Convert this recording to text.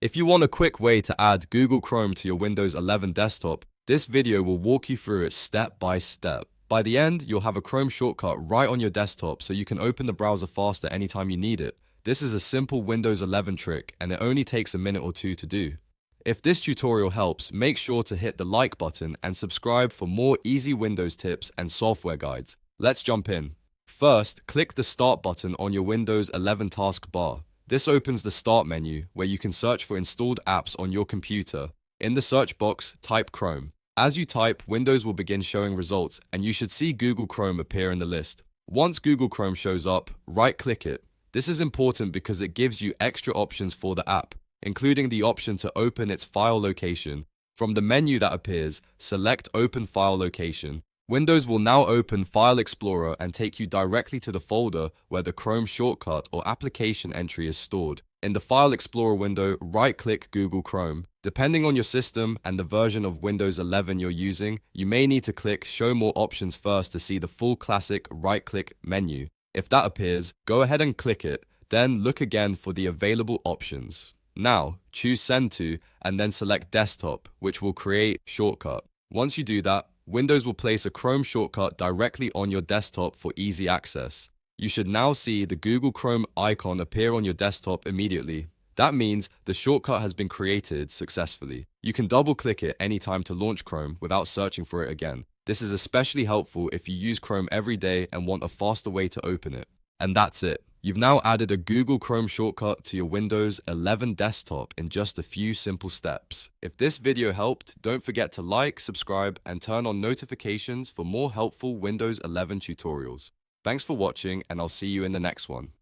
If you want a quick way to add Google Chrome to your Windows 11 desktop, this video will walk you through it step by step. By the end, you'll have a Chrome shortcut right on your desktop so you can open the browser faster anytime you need it. This is a simple Windows 11 trick and it only takes a minute or two to do. If this tutorial helps, make sure to hit the like button and subscribe for more easy Windows tips and software guides. Let's jump in. First, click the Start button on your Windows 11 taskbar. This opens the Start menu, where you can search for installed apps on your computer. In the search box, type Chrome. As you type, Windows will begin showing results, and you should see Google Chrome appear in the list. Once Google Chrome shows up, right-click it. This is important because it gives you extra options for the app, including the option to open its file location. From the menu that appears, select Open File Location. Windows will now open File Explorer and take you directly to the folder where the Chrome shortcut or application entry is stored. In the File Explorer window, right-click Google Chrome. Depending on your system and the version of Windows 11 you're using, you may need to click Show More Options first to see the full classic right-click menu. If that appears, go ahead and click it, then look again for the available options. Now, choose Send To and then select Desktop, which will create Shortcut. Once you do that, Windows will place a Chrome shortcut directly on your desktop for easy access. You should now see the Google Chrome icon appear on your desktop immediately. That means the shortcut has been created successfully. You can double-click it anytime to launch Chrome without searching for it again. This is especially helpful if you use Chrome every day and want a faster way to open it. And that's it. You've now added a Google Chrome shortcut to your Windows 11 desktop in just a few simple steps. If this video helped, don't forget to like, subscribe, and turn on notifications for more helpful Windows 11 tutorials. Thanks for watching, and I'll see you in the next one.